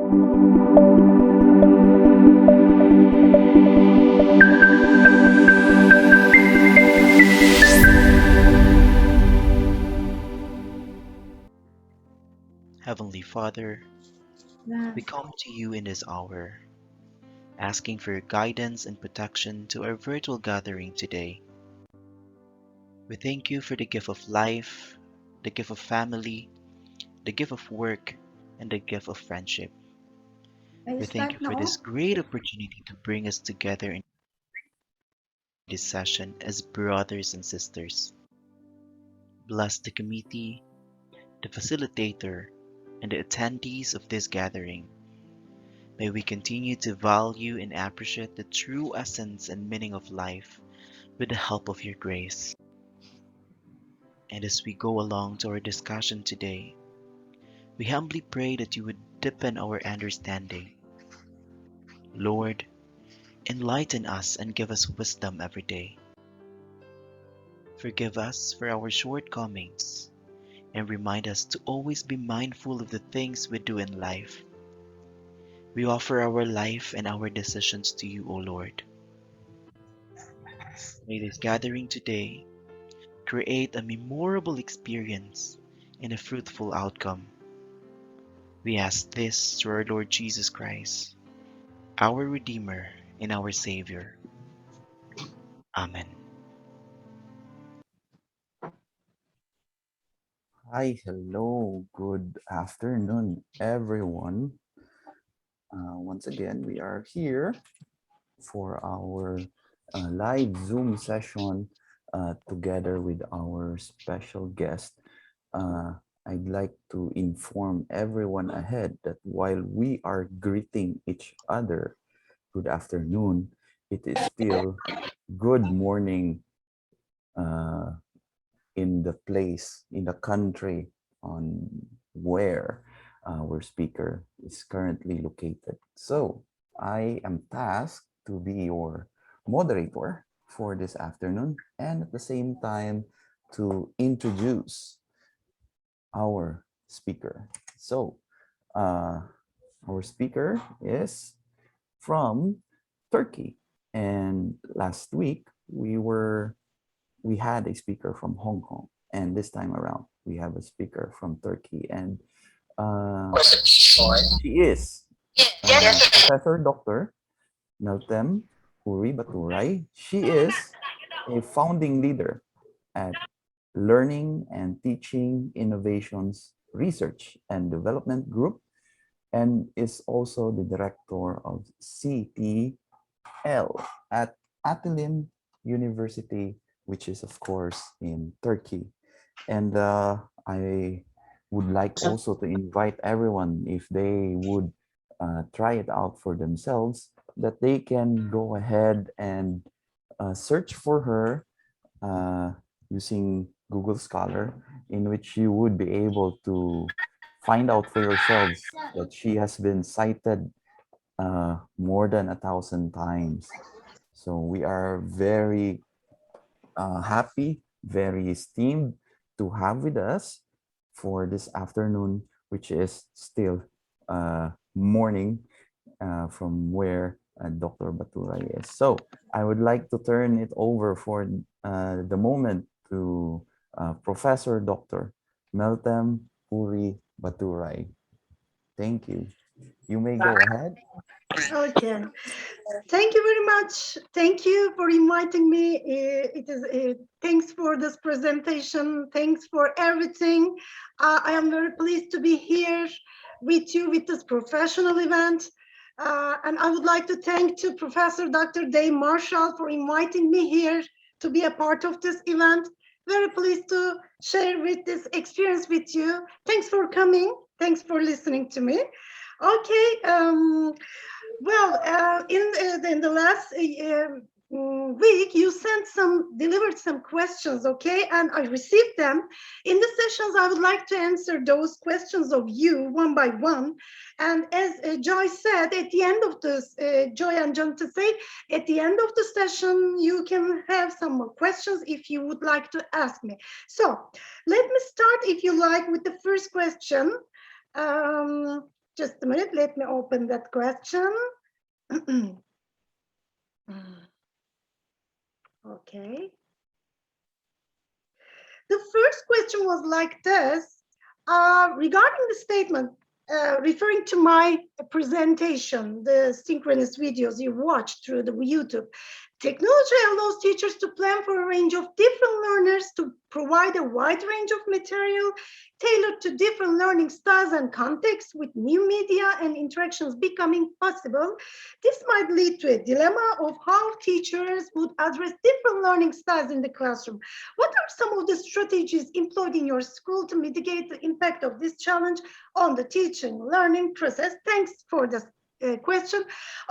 Heavenly Father, we Yes. come to you in this hour, asking for your guidance and protection to our virtual gathering today. We thank you for the gift of life, the gift of family, the gift of work, and the gift of friendship. I We thank start you for this now. great opportunity to bring us together in this session as brothers and sisters. Bless the committee, the facilitator, and the attendees of this gathering. May we continue to value and appreciate the true essence and meaning of life with the help of your grace. And as we go along to our discussion today, we humbly pray that you would deepen our understanding. Lord, enlighten us and give us wisdom every day. Forgive us for our shortcomings and remind us to always be mindful of the things we do in life. We offer our life and our decisions to you, O Lord. May this gathering today create a memorable experience and a fruitful outcome. We ask this through our Lord Jesus Christ, our Redeemer and our Savior. Amen. Hi, hello, good afternoon, everyone. Once again, we are here for our live Zoom session together with our special guest. Uh, I'd like to inform everyone ahead that while we are greeting each other, good afternoon, it is still good morning uh, in the place, in the country on where our speaker is currently located. So I am tasked to be your moderator for this afternoon and at the same time to introduce our speaker. So uh, our speaker is from Turkey. And last week we had a speaker from Hong Kong, and this time around we have a speaker from Turkey, and she is Professor Dr. Meltem Puri Baturay. She is a founding leader at Learning and Teaching Innovations Research and Development Group and is also the director of CTL at Atilim University, which is, of course, in Turkey. And I would like also to invite everyone, if they would try it out for themselves, that they can go ahead and search for her uh, using Google Scholar, in which you would be able to find out for yourselves that she has been cited more than 1,000 times. So we are very happy, very esteemed to have with us for this afternoon, which is still morning from where Dr. Baturay is. So I would like to turn it over for the moment to Professor Dr. Meltem Puri Baturay. Thank you. You may go ahead. Okay. Thank you very much. Thank you for inviting me. It is thanks for this presentation. Thanks for everything. I am very pleased to be here with you with this professional event. And I would like to thank to Professor Dr. Dave Marshall for inviting me here to be a part of this event. Very pleased to share with this experience with you. Thanks for coming. Thanks for listening to me. Okay. Well, in the last week, you delivered some questions, okay? And I received them. In the sessions, I would like to answer those questions of you one by one. And as Joy said, at the end of this, Joy and John to say, at the end of the session, you can have some more questions if you would like to ask me. So let me start, if you like, with the first question. Just a minute, let me open that question. Okay. The first question was like this, regarding the statement, referring to my presentation, the synchronous videos you watched through the YouTube. Technology allows teachers to plan for a range of different learners, to provide a wide range of material tailored to different learning styles and contexts, with new media and interactions becoming possible. This might lead to a dilemma of how teachers would address different learning styles in the classroom. What are some of the strategies employed in your school to mitigate the impact of this challenge on the teaching learning process? Thanks for this question.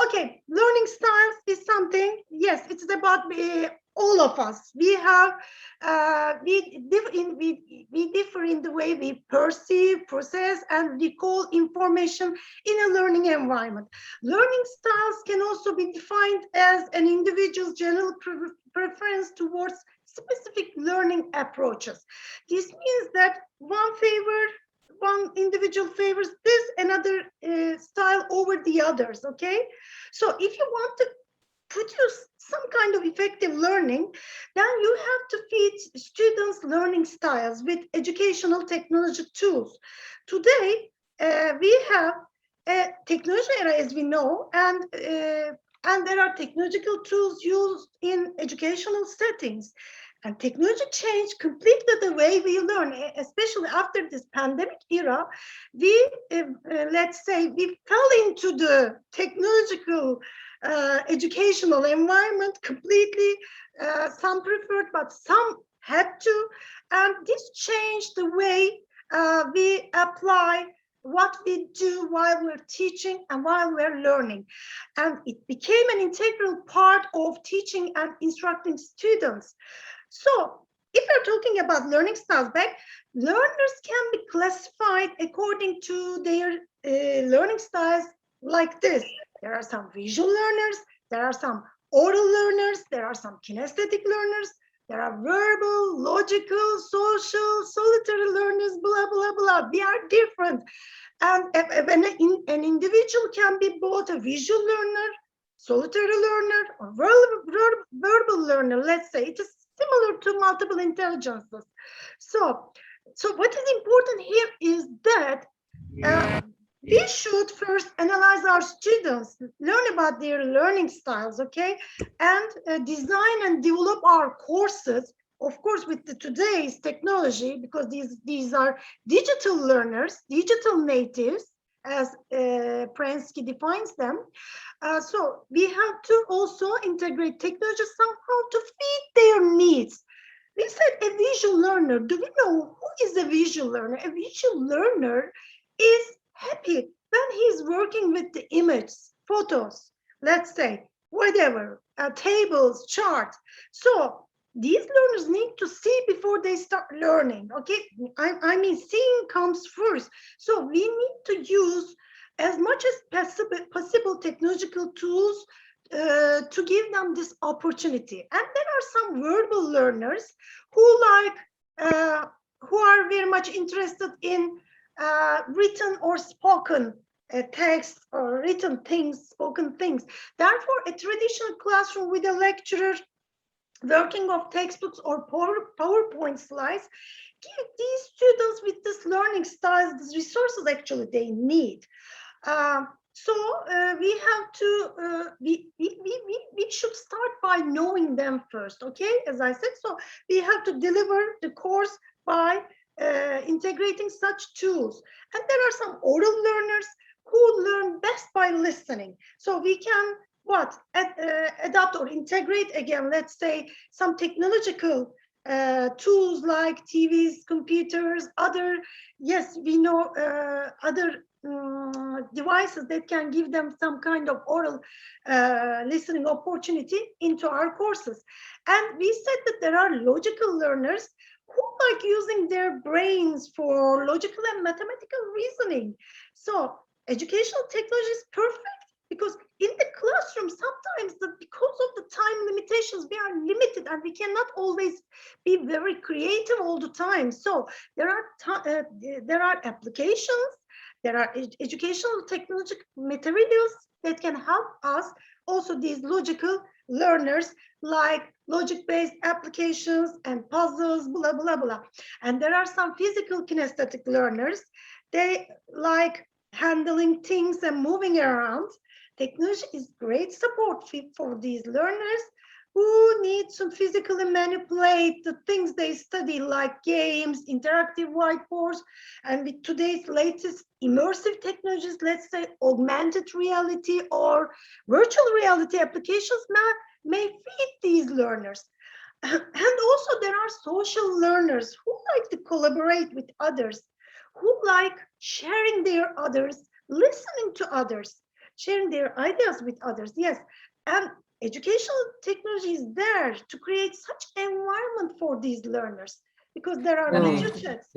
Okay, learning styles is something, yes, it's about all of us. We have, we differ in the way we perceive, process, and recall information in a learning environment. Learning styles can also be defined as an individual's general preference towards specific learning approaches. This means that one individual favors this another style over the others. Okay, so if you want to produce some kind of effective learning, then you have to feed students learning styles with educational technology tools. Today we have a technology era, as we know, and there are technological tools used in educational settings. And technology changed completely the way we learn, especially after this pandemic era. We, let's say, we fell into the technological educational environment completely. Some preferred, but some had to. And this changed the way we apply what we do while we're teaching and while we're learning. And it became an integral part of teaching and instructing students. So if you're talking about learning styles back, learners can be classified according to their learning styles like this. There are some visual learners, there are some oral learners, there are some kinesthetic learners, there are verbal, logical, social, solitary learners, blah, blah, blah. We are different. And an individual can be both a visual learner, solitary learner, or verbal learner, let's say. It is similar to multiple intelligences. So what is important here is that we should first analyze our students, learn about their learning styles, okay, and design and develop our courses, of course, with today's technology, because these are digital learners, digital natives, as Prensky defines them. So we have to also integrate technology somehow to feed their needs. We said a visual learner. Do we know who is a visual learner? A visual learner is happy when he's working with the image, photos, let's say, whatever, tables, charts. So these learners need to see before they start learning. Okay, I mean, seeing comes first. So we need to use as much as possible technological tools to give them this opportunity. And there are some verbal learners who who are very much interested in written or spoken text, or written things, spoken things. Therefore, a traditional classroom with a lecturer working off textbooks or PowerPoint slides give these students with this learning styles these resources actually they need. We have to, we should start by knowing them first, okay, as I said. So we have to deliver the course by integrating such tools. And there are some oral learners who learn best by listening. So we can adapt or integrate, again, let's say, some technological tools like TVs, computers, other, yes, we know other devices that can give them some kind of oral listening opportunity into our courses. And we said that there are logical learners who like using their brains for logical and mathematical reasoning. So educational technology is perfect, because in the classroom, sometimes because of the time limitations, we are limited and we cannot always be very creative all the time. So there are applications There are educational technological materials that can help us, also these logical learners, like logic-based applications and puzzles, blah, blah, blah. And there are some physical kinesthetic learners. They like handling things and moving around. Technology is great support for these learners who need to physically manipulate the things they study, like games, interactive whiteboards, and with today's latest immersive technologies, let's say augmented reality or virtual reality applications may feed these learners. And also there are social learners who like to collaborate with others, who like sharing their others, listening to others, sharing their ideas with others. Yes, and educational technology is there to create such environment for these learners, because there are video chats.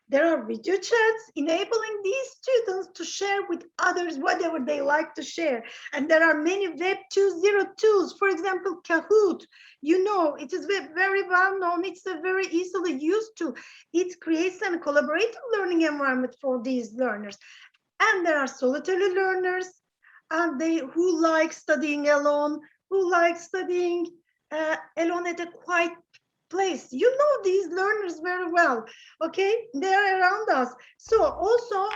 There are video chats enabling these students to share with others whatever they like to share. And there are many Web 2.0 tools, for example, Kahoot. You know, it is very well known. It's a very easily used to. It creates a collaborative learning environment for these learners. And there are solitary learners, and who like studying alone, who like studying alone at a quiet place. You know these learners very well, okay? They're around us. So also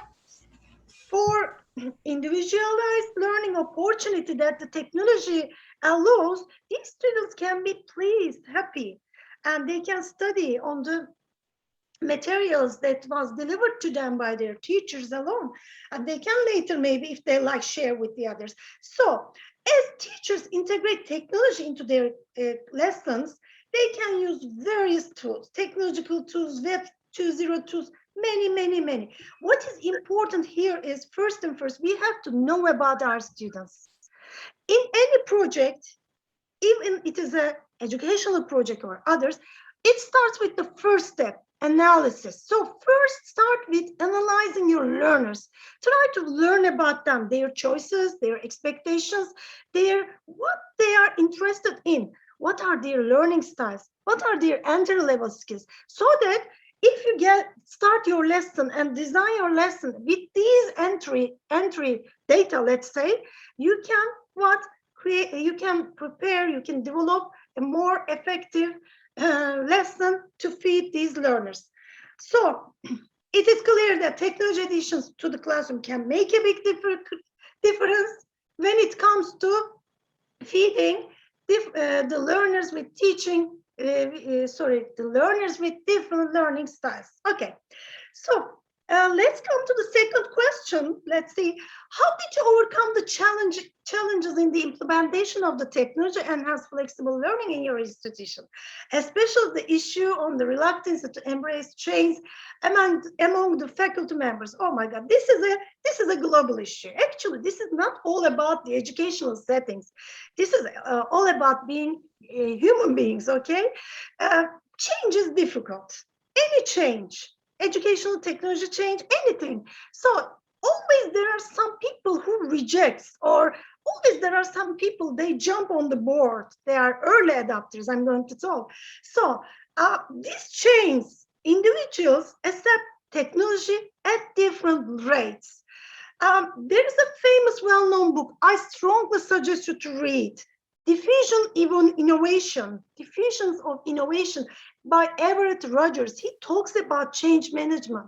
for individualized learning opportunity that the technology allows, these students can be pleased, happy, and they can study on the materials that was delivered to them by their teachers alone, and they can later, maybe if they like, share with the others. So as teachers integrate technology into their lessons, they can use various tools, technological tools, Web 2.0 tools, many. What is important here is, first and first, we have to know about our students. In any project, even it is an educational project or others, it starts with the first step, analysis. So first start with analyzing your learners. Try to learn about them, their choices, their expectations, what they are interested in, what are their learning styles, what are their entry-level skills, so that if you start your lesson and design your lesson with these entry data, let's say, you can create, you can prepare, you can develop a more effective lesson to feed these learners. So it is clear that technology additions to the classroom can make a big difference when it comes to feeding the learners with the learners with different learning styles. Okay, so let's come to the second question. Let's see, how did you overcome the challenges in the implementation of the technology and enhance flexible learning in your institution, especially the issue on the reluctance to embrace change among the faculty members? Oh my God, this is a global issue. Actually, this is not all about the educational settings. This is all about being human beings. Okay, change is difficult. Any change, educational technology change, anything. So always there are some people who rejects, or always there are some people, they jump on the board. They are early adopters, I'm going to talk. So this change, individuals accept technology at different rates. There is a famous well-known book I strongly suggest you to read, Diffusions of Innovation by Everett Rogers. He talks about change management.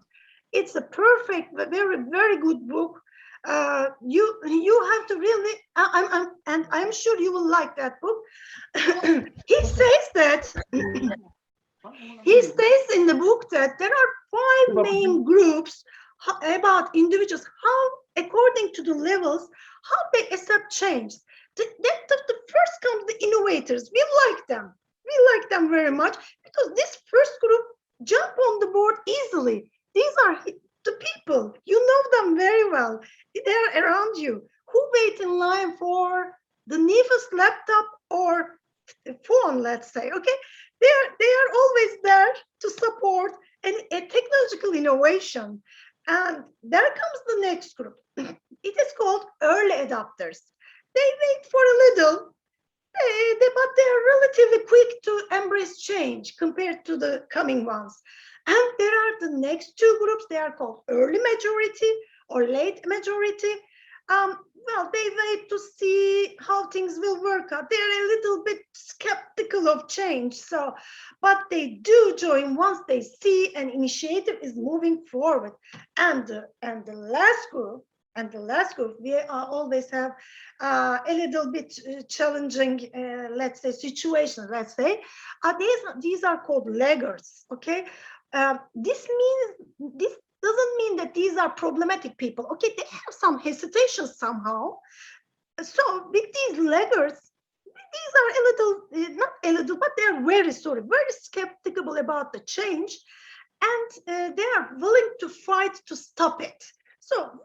It's a perfect, very good book. You have to really, I'm sure you will like that book. He says in the book that there are 5 main groups about individuals, how, according to the levels, how they accept change. The first comes the innovators. We like them very much, because this first group jump on the board easily. These are the people, you know them very well. They're around you, who wait in line for the newest laptop or phone, let's say. Okay, they are always there to support a technological innovation. And there comes the next group. It is called early adopters. They wait for a little, but they are relatively quick to embrace change compared to the coming ones. And there are the next two groups. They are called early majority or late majority. Well, they wait to see how things will work out. They're a little bit skeptical of change. So, but they do join once they see an initiative is moving forward. And the last group, we always have a little bit challenging, let's say, situations. Let's say these are called laggers. Okay, this doesn't mean that these are problematic people. Okay, they have some hesitation somehow. So with these laggers, these are a little, not a little, but they are very skeptical about the change, and they are willing to fight to stop it. So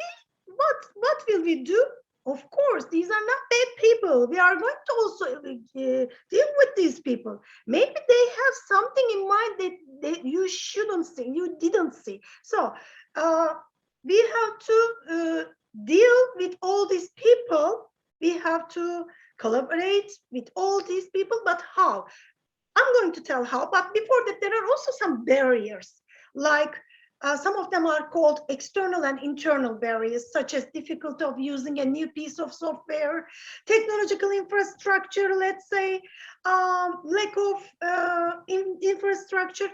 what will we do? Of course, these are not bad people. We are going to also deal with these people. Maybe they have something in mind that you shouldn't see, you didn't see. So we have to deal with all these people. We have to collaborate with all these people, but how? I'm going to tell how, but before that, there are also some barriers, like some of them are called external and internal barriers, such as difficulty of using a new piece of software, technological infrastructure, let's say, lack of infrastructure.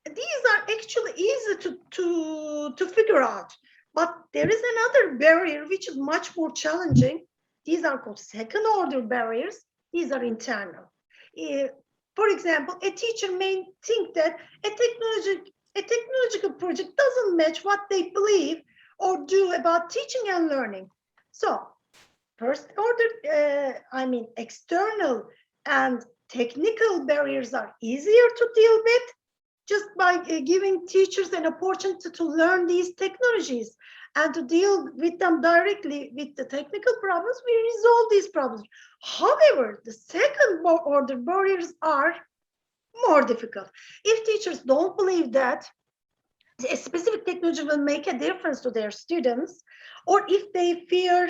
These are actually easy to figure out, but there is another barrier which is much more challenging. These are called second order barriers. These are internal. For example, a teacher may think that a technological project doesn't match what they believe or do about teaching and learning. So first order, external and technical barriers are easier to deal with just by giving teachers an opportunity to learn these technologies and to deal with them directly with the technical problems. We resolve these problems. However, the second order barriers are more difficult. If teachers don't believe that a specific technology will make a difference to their students, or if they fear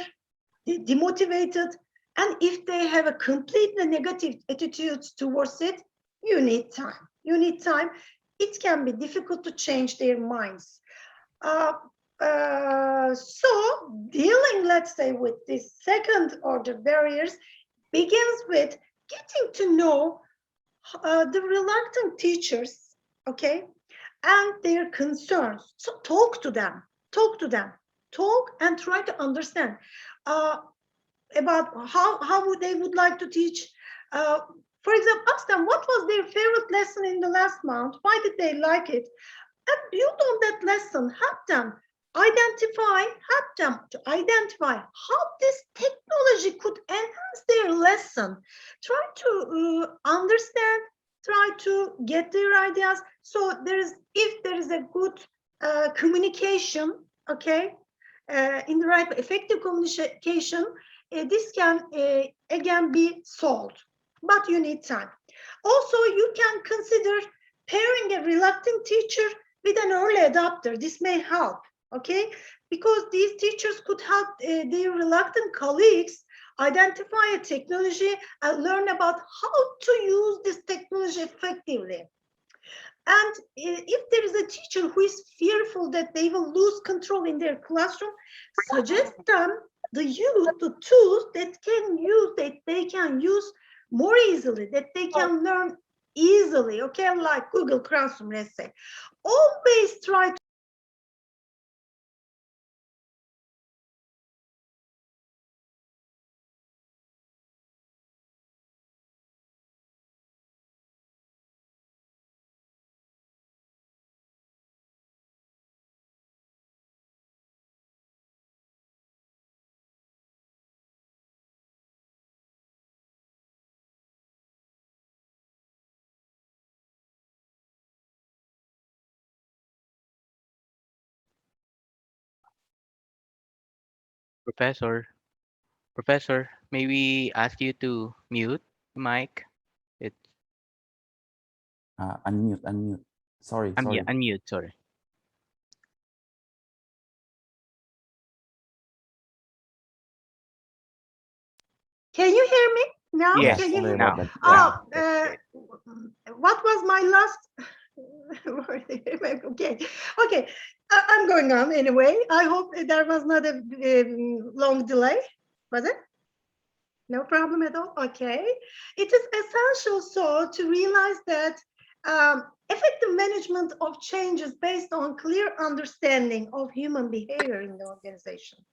demotivated, and if they have a completely negative attitude towards it, you need time. You need time. It can be difficult to change their minds. So dealing, let's say, with these second order barriers begins with getting to know the reluctant teachers, okay, and their concerns. So talk to them, talk and try to understand about how they would like to teach. For example, ask them what was their favorite lesson in the last month, why did they like it, and build on that lesson. Help them to identify how this technology could enhance their lesson. Try to understand, try to get their ideas. So if there is a good communication, okay, in the right effective communication, this can again be solved, but you need time. Also, you can consider pairing a reluctant teacher with an early adopter. This may help, okay? Because these teachers could help their reluctant colleagues identify a technology and learn about how to use this technology effectively. And if there is a teacher who is fearful that they will lose control in their classroom, suggest them the tools that they can use more easily, that they can learn easily, okay, like Google Classroom, let's say. Always try to Professor, Professor, may we ask you to mute the mic? It's Unmute. Sorry, yeah, sorry. unmute. Sorry. Can you hear me now? Yeah, Yes. Can you sorry hear? about Now, that. Yeah. now. Oh, That's great. what was my last? Okay, okay. I'm going on anyway. I hope there was not a long delay. Was it? No problem at all. Okay. It is essential so to realize that effective management of change is based on clear understanding of human behavior in the organization.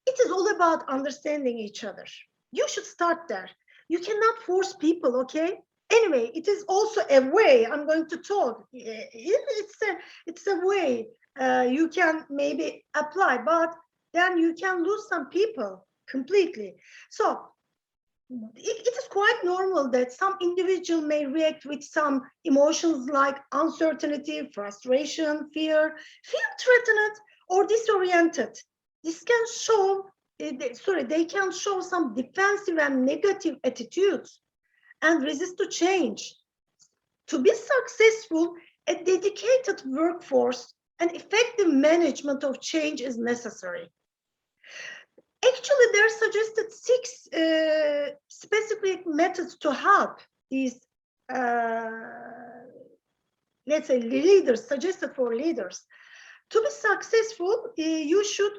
It is all about understanding each other. You should start there. You cannot force people, okay? Anyway, it is also a way I'm going to talk. It's a way you can maybe apply, but then you can lose some people completely. So it is quite normal that some individual may react with some emotions like uncertainty, frustration, fear, feel threatened or disoriented. This can show, they can show some defensive and negative attitudes and resist to change. To be successful, a dedicated workforce and effective management of change is necessary. Actually, there are suggested 6 specific methods to help these, let's say, leaders, suggested for leaders. To be successful, you should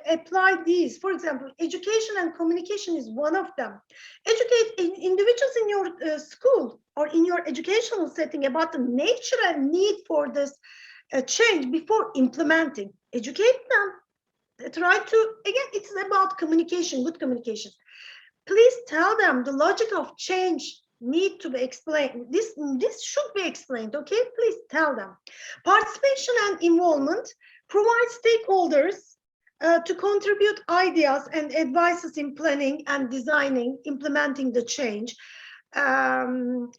apply these. For example, education and communication is one of them. Educate individuals in your school or in your educational setting about the nature and need for this change before implementing. Educate them. Try to, again, it's about communication, good communication. Please tell them the logic of change need to be explained. This should be explained, okay? Please tell them. Participation and involvement provide stakeholders to contribute ideas and advices in planning and designing, implementing the change. And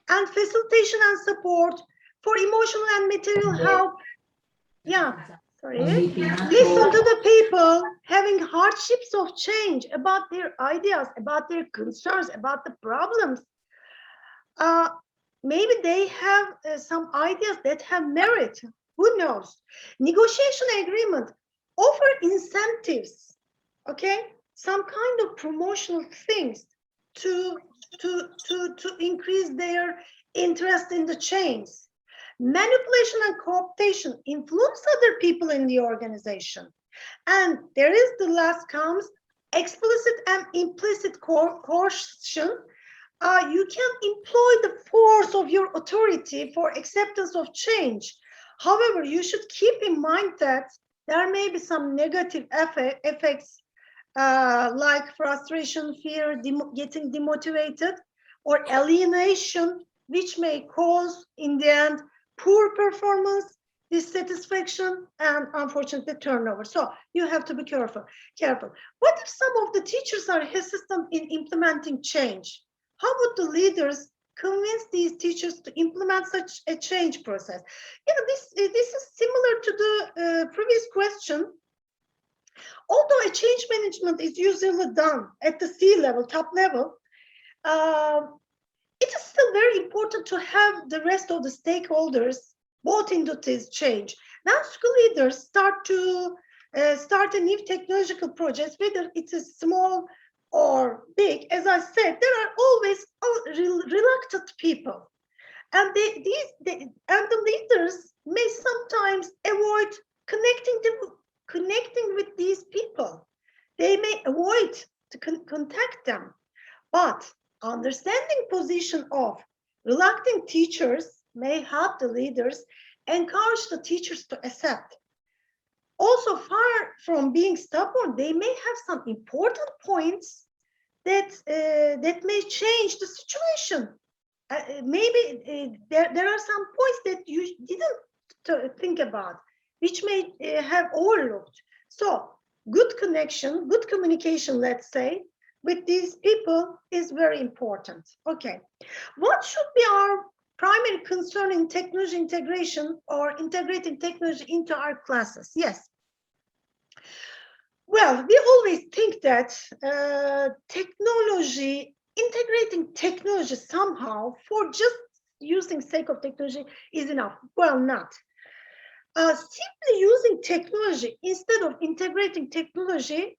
facilitation and support for emotional and material help. Yeah, sorry. Listen to the people having hardships of change about their ideas, about their concerns, about the problems. Maybe they have some ideas that have merit. Who knows? Negotiation agreement, offer incentives, okay? Some kind of promotional things to increase their interest in the change. Manipulation and cooptation, influence other people in the organization. And there is the last comes explicit and implicit coercion. You can employ the force of your authority for acceptance of change. However, you should keep in mind that there may be some negative effects like frustration, fear, getting demotivated, or alienation, which may cause, in the end, poor performance, dissatisfaction, and unfortunately turnover. So you have to be careful. What if some of the teachers are hesitant in implementing change? How would the leaders convince these teachers to implement such a change process? You know, this is similar to the previous question. Although a change management is usually done at the C-level, top level, it is still very important to have the rest of the stakeholders bought into this change. Now, school leaders start a new technological project, whether it is small or big. As I said, there are always reluctant people, and the leaders may sometimes avoid connecting with these people. They may avoid to contact them, but understanding position of reluctant teachers may help the leaders encourage the teachers to accept. Also, far from being stubborn, they may have some important points that may change the situation. Maybe there are some points that you didn't think about, which may have overlooked. So, good connection, good communication, let's say, with these people is very important. Okay, what should be our primary concern in technology integration or integrating technology into our classes? Yes. Well, we always think that integrating technology somehow for just using sake of technology is enough. Well, not. Simply using technology instead of integrating technology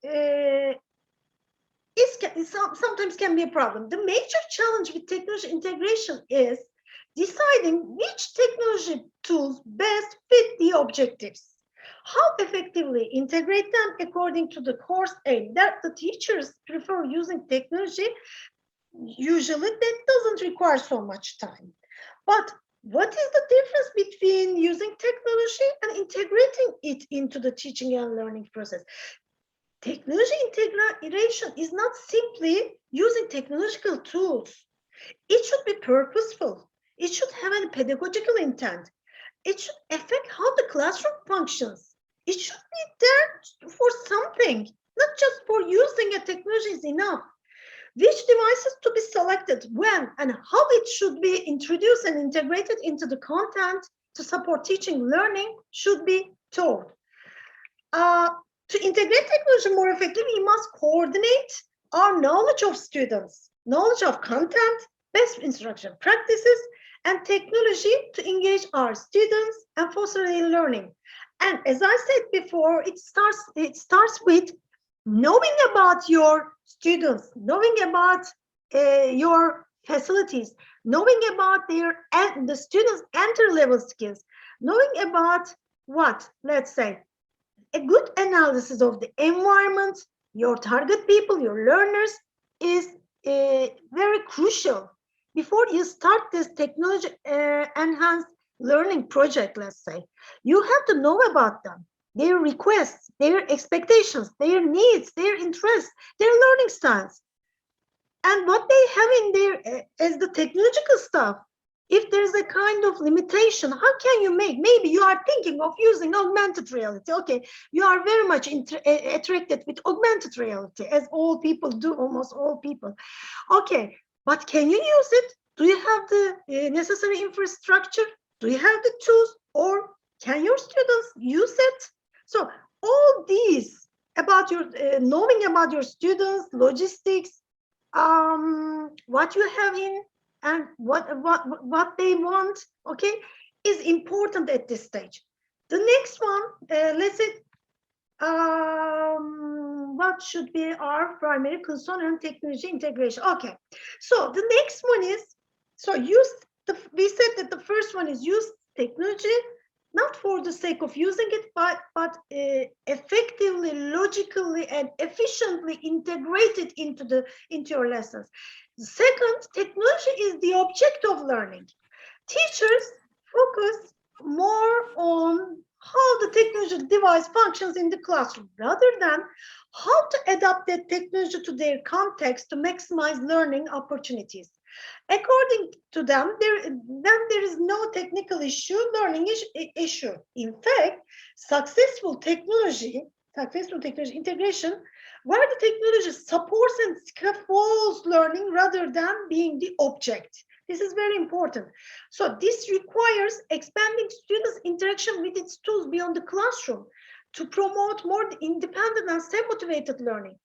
sometimes can be a problem. The major challenge with technology integration is deciding which technology tools best fit the objectives, how effectively integrate them according to the course aim. That the teachers prefer using technology, usually that doesn't require so much time. But what is the difference between using technology and integrating it into the teaching and learning process? Technology integration is not simply using technological tools. It should be purposeful. It should have a pedagogical intent. It should affect how the classroom functions. It should be there for something, not just for using a technology is enough. Which devices to be selected, when, and how it should be introduced and integrated into the content to support teaching learning should be taught. To integrate technology more effectively, we must coordinate our knowledge of students, knowledge of content, best instruction practices, and technology to engage our students and foster their learning. And as I said before, it starts with knowing about your students, knowing about your facilities, knowing about the students' entry-level skills, knowing about what, let's say, a good analysis of the environment, your target people, your learners is very crucial before you start this technology enhanced learning project, let's say. You have to know about them, their requests, their expectations, their needs, their interests, their learning styles, and what they have in there as the technological stuff. If there's a kind of limitation, how can you make? Maybe you are thinking of using augmented reality. Okay, you are very much attracted with augmented reality, as all people do, almost all people. Okay, but can you use it? Do you have the necessary infrastructure? Do you have the tools? Or can your students use it? So all these about your knowing about your students, logistics, what you have in and what they want, okay, is important at this stage. The next one, let's say, what should be our primary concern and technology integration? Okay, so the next one is, so we said that the first one is use technology not for the sake of using it, but effectively, logically, and efficiently integrate it into your lessons. Second, technology is the object of learning. Teachers focus more on how the technology device functions in the classroom rather than how to adapt that technology to their context to maximize learning opportunities. According to them, there is no technical issue, learning issue. In fact, successful technology integration, where the technology supports and scaffolds learning rather than being the object. This is very important. So this requires expanding students' interaction with its tools beyond the classroom to promote more independent and self-motivated learning.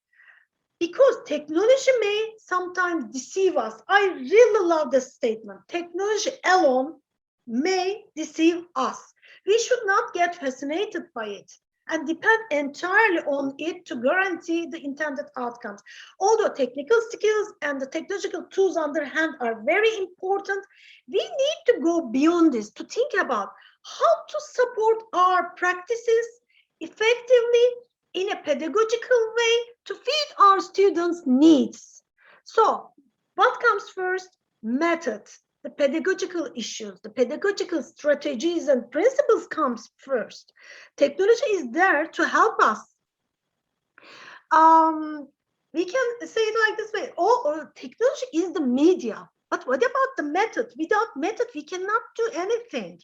Because technology may sometimes deceive us. I really love this statement. Technology alone may deceive us. We should not get fascinated by it and depend entirely on it to guarantee the intended outcomes. Although technical skills and the technological tools on their hand are very important, we need to go beyond this to think about how to support our practices effectively in a pedagogical way to feed our students' needs. So, what comes first? Method. The pedagogical issues, the pedagogical strategies and principles comes first. Technology is there to help us. We can say it like this way, technology is the media, but what about the method? Without method, we cannot do anything.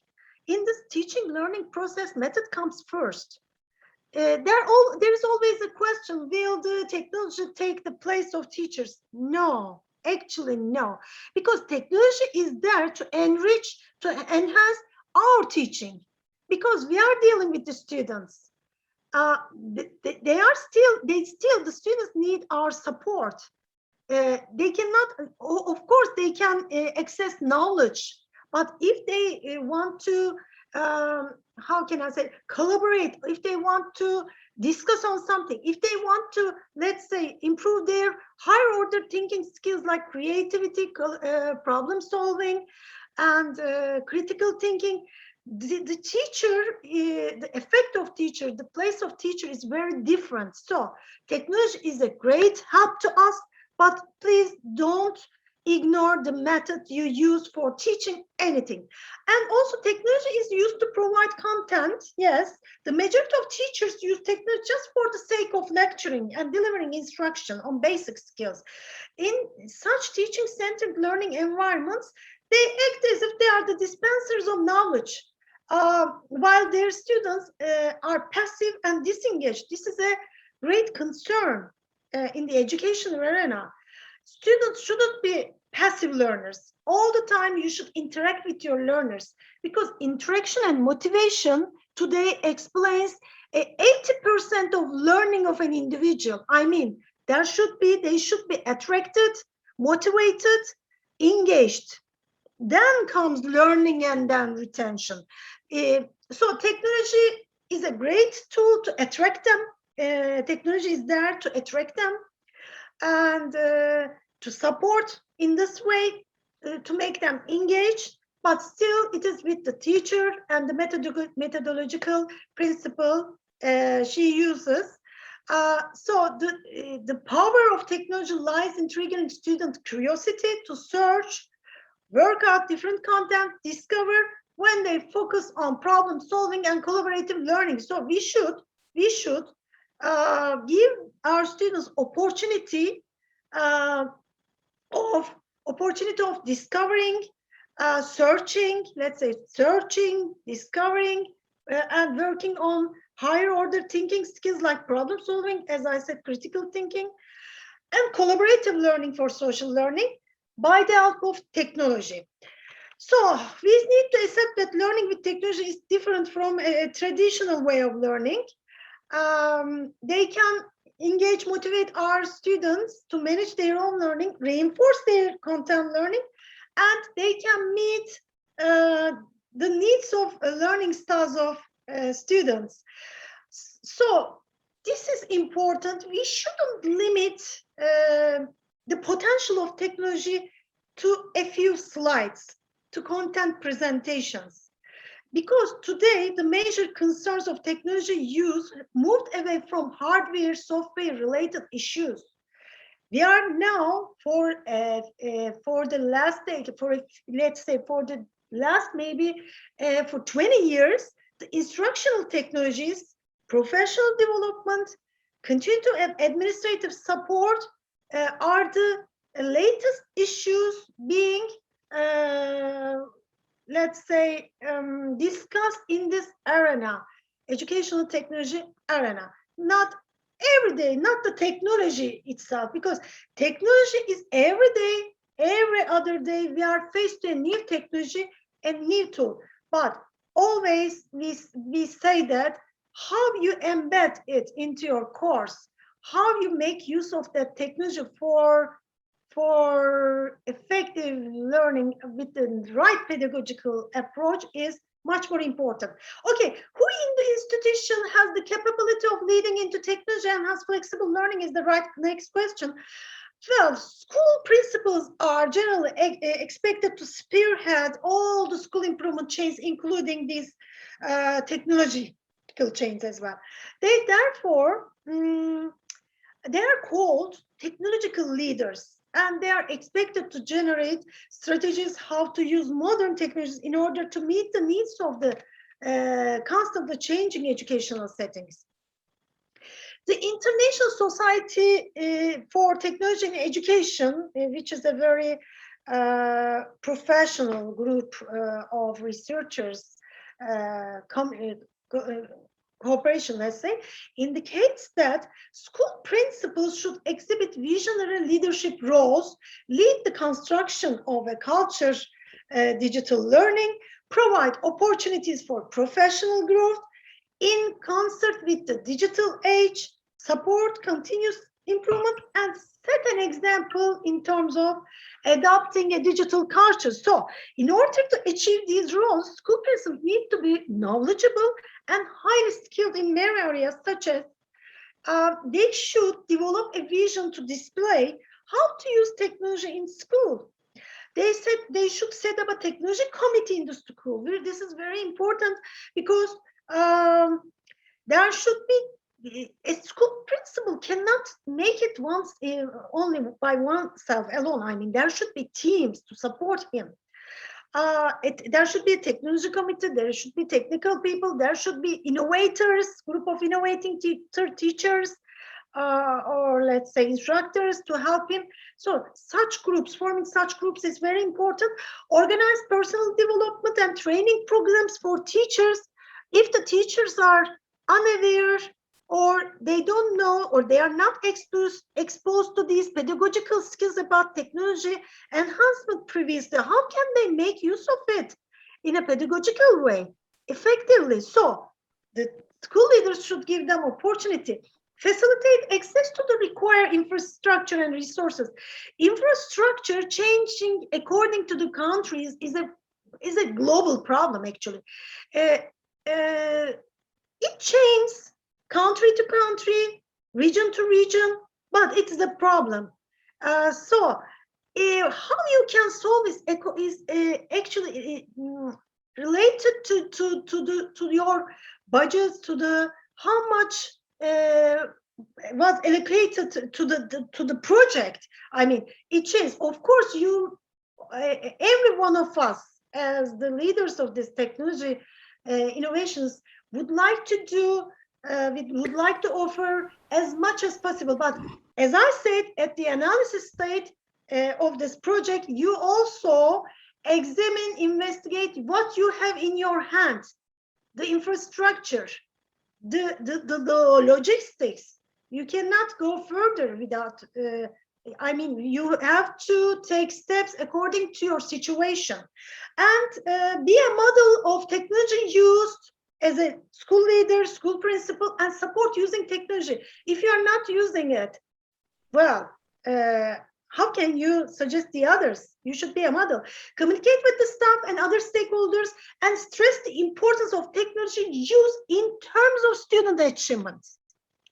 In this teaching learning process, method comes first. There is always a question, will the technology take the place of teachers? No, actually no, because technology is there to enrich, to enhance our teaching, because we are dealing with the students. The students need our support. They cannot, of course, they can access knowledge, but if they want to how can I say, collaborate, if they want to discuss on something, if they want to, let's say, improve their higher order thinking skills like creativity, problem solving, and critical thinking. The teacher, the effect of teacher, the place of teacher is very different. So technology is a great help to us, but please don't ignore the method you use for teaching anything. And also technology is used to provide content. Yes, the majority of teachers use technology just for the sake of lecturing and delivering instruction on basic skills. In such teaching-centered learning environments, they act as if they are the dispensers of knowledge, while their students are passive and disengaged. This is a great concern in the educational arena. Students shouldn't be passive learners. All the time you should interact with your learners, because interaction and motivation today explains 80% of learning of an individual. I mean, they should be attracted, motivated, engaged. Then comes learning and then retention. So technology is a great tool to attract them. Technology is there to attract them and to support in this way, to make them engaged, but still it is with the teacher and the methodological principle she uses. So the power of technology lies in triggering student curiosity to search, work out different content, discover when they focus on problem solving and collaborative learning. So we should give our students opportunity of discovering, searching, let's say searching, discovering, and working on higher order thinking skills like problem solving, as I said, critical thinking, and collaborative learning for social learning by the help of technology. So we need to accept that learning with technology is different from a traditional way of learning. They can engage, motivate our students to manage their own learning, reinforce their content learning, and they can meet the needs of learning styles of students. So this is important. We shouldn't limit the potential of technology to a few slides, to content presentations. Because today, the major concerns of technology use moved away from hardware, software related issues. We are now for the last decade, let's say for the last maybe for 20 years, the instructional technologies, professional development, continuing administrative support are the latest issues being let's say, discussed in this arena, educational technology arena. Not every day, not the technology itself, because technology is every day, every other day, we are faced with a new technology and new tool. But always we say that how you embed it into your course, how you make use of that technology for effective learning with the right pedagogical approach is much more important. Okay, who in the institution has the capability of leading into technology and has flexible learning is the right next question. Well, school principals are generally expected to spearhead all the school improvement chains, including these technological chains as well. They therefore, they are called technological leaders, and they are expected to generate strategies how to use modern technologies in order to meet the needs of the constantly changing educational settings. The International Society for Technology and Education, which is a very professional group of researchers, cooperation, let's say, indicates that school principals should exhibit visionary leadership roles, lead the construction of a culture, digital learning, provide opportunities for professional growth in concert with the digital age, support continuous improvement, and set an example in terms of adopting a digital culture. So in order to achieve these roles, school principals need to be knowledgeable and highly skilled in many areas, such as they should develop a vision to display how to use technology in school. They said they should set up a technology committee in the school. This is very important because there should be a school principal cannot make it once only by oneself alone. I mean, there should be teams to support him. There should be a technology committee, there should be technical people, there should be innovators, group of innovating teachers, or let's say instructors to help him. So such groups, forming such groups is very important. Organize personal development and training programs for teachers. If the teachers are unaware or they don't know or they are not exposed to these pedagogical skills about technology enhancement previously, how can they make use of it in a pedagogical way effectively? So the school leaders should give them opportunity, facilitate access to the required infrastructure and resources. Infrastructure changing according to the countries is a global problem actually. It changes country to country, region to region, but it's the problem. So how you can solve this is actually related to your budgets, to the how much was allocated to the project. I mean, it changes. Of course, every one of us as the leaders of this technology innovations would like to do. We would like to offer as much as possible, but as I said at the analysis stage of this project, you also examine, investigate what you have in your hands, the infrastructure, the logistics. You cannot go further without. I mean, you have to take steps according to your situation, and be a model of technology used as a school leader, school principal, and support using technology. If you are not using it, well, how can you suggest the others? You should be a model. Communicate with the staff and other stakeholders and stress the importance of technology use in terms of student achievements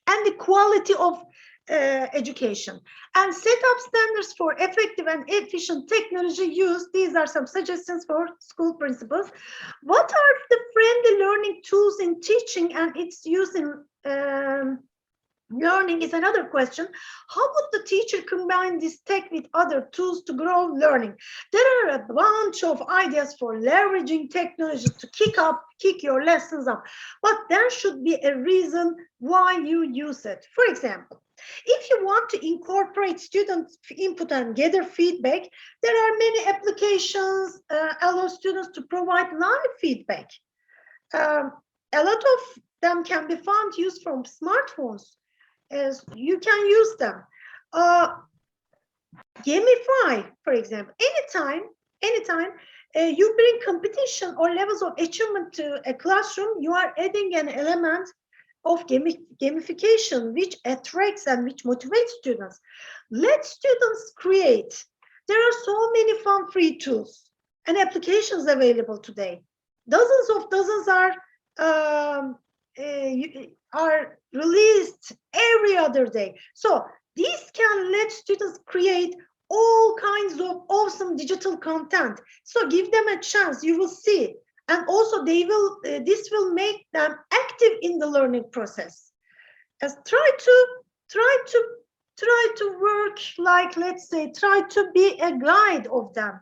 and the quality of education, and set up standards for effective and efficient technology use. These are some suggestions for school principals. What are the friendly learning tools in teaching and its use in learning is another question. How would the teacher combine this tech with other tools to grow learning? There are a bunch of ideas for leveraging technology to kick your lessons up, but there should be a reason why you use it. For example, if you want to incorporate student input and gather feedback, there are many applications allow students to provide live feedback. A lot of them can be found used from smartphones. As you can use them. Gamify, for example, anytime you bring competition or levels of achievement to a classroom, you are adding an element of gamification, which attracts and which motivates students. Let students create. There are so many fun free tools and applications available today. Dozens are released every other day. So these can let students create all kinds of awesome digital content. So give them a chance, you will see. And also this will make them active in the learning process. As try to work like, let's say, try to be a guide of them.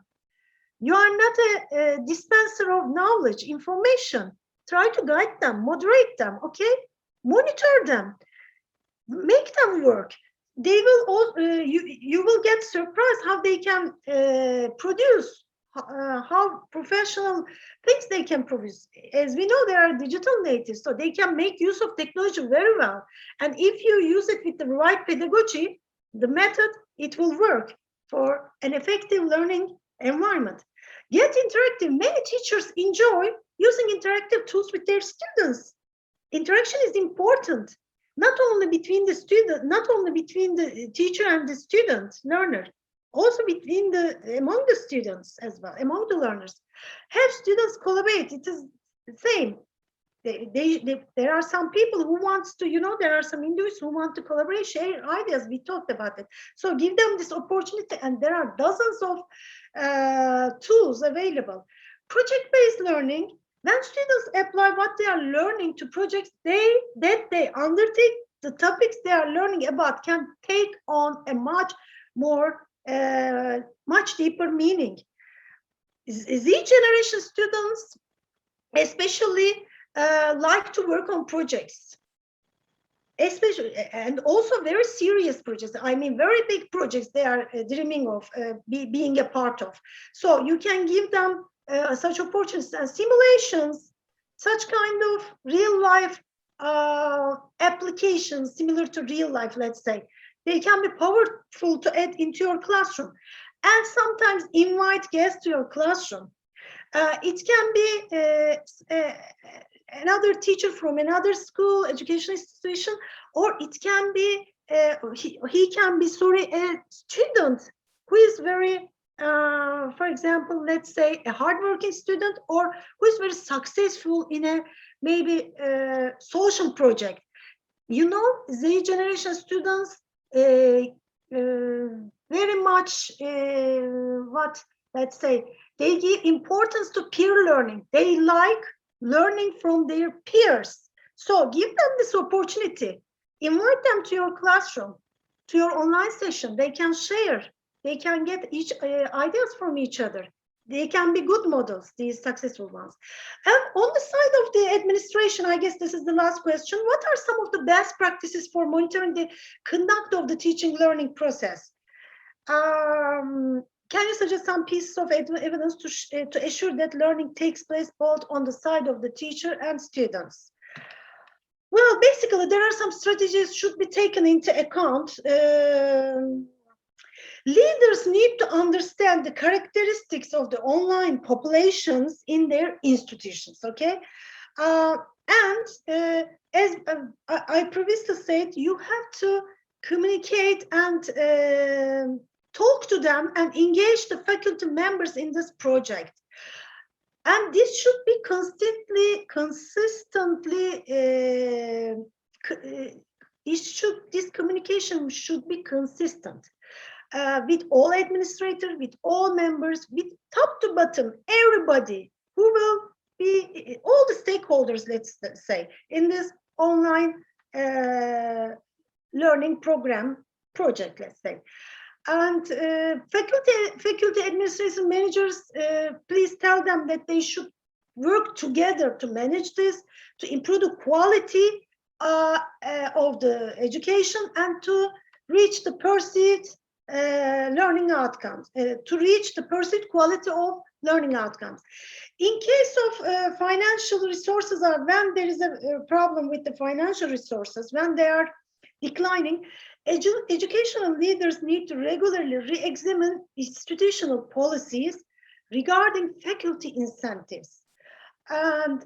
You are not a dispenser of knowledge, information. Try to guide them, moderate them, okay? Monitor them, make them work. They will all, you will get surprised how they can produce, how professional things they can produce. As we know, they are digital natives, so they can make use of technology very well. And if you use it with the right pedagogy, the method, it will work for an effective learning environment. Get interactive. Many teachers enjoy using interactive tools with their students. Interaction is important, not only between the student, not only between the teacher and the student learner, also among the students as well, among the learners. Have students collaborate. It is the same. there are some people who wants to, there are some individuals who want to collaborate, share ideas. We talked about it. So give them this opportunity, and there are dozens of tools available. Project-based learning, when students apply what they are learning to projects that they undertake, the topics they are learning about can take on a much more, much deeper meaning. Z generation students especially like to work on projects, especially, and also very serious projects. I mean, very big projects they are dreaming of being a part of. So you can give them such opportunities and simulations, such kind of real life applications similar to real life, let's say. They can be powerful to add into your classroom, and sometimes invite guests to your classroom. It can be another teacher from another school, education institution, or it can be, he can be, a student who is very, for example, let's say a hardworking student, or who is very successful in a maybe social project. Z generation students very much let's say, they give importance to peer learning. They like learning from their peers. So give them this opportunity. Invite them to your classroom, to your online session. They can share. They can get ideas from each other. They can be good models, these successful ones. And on the side of the administration, I guess this is the last question. What are some of the best practices for monitoring the conduct of the teaching learning process? Can you suggest some pieces of evidence to assure that learning takes place both on the side of the teacher and students? Well, basically, there are some strategies should be taken into account. Leaders need to understand the characteristics of the online populations in their institutions, okay? As I previously said, you have to communicate and talk to them and engage the faculty members in this project. And this should be this communication should be consistent with all administrators, with all members, with top to bottom, everybody who will be, all the stakeholders, let's say, in this online learning program project, let's say. And faculty administration managers, please tell them that they should work together to manage this, to improve the quality of the education, and to reach the perceived learning outcomes, to reach the perceived quality of learning outcomes. In case of financial resources, or when there is a problem with the financial resources, when they are declining, educational leaders need to regularly re-examine institutional policies regarding faculty incentives. And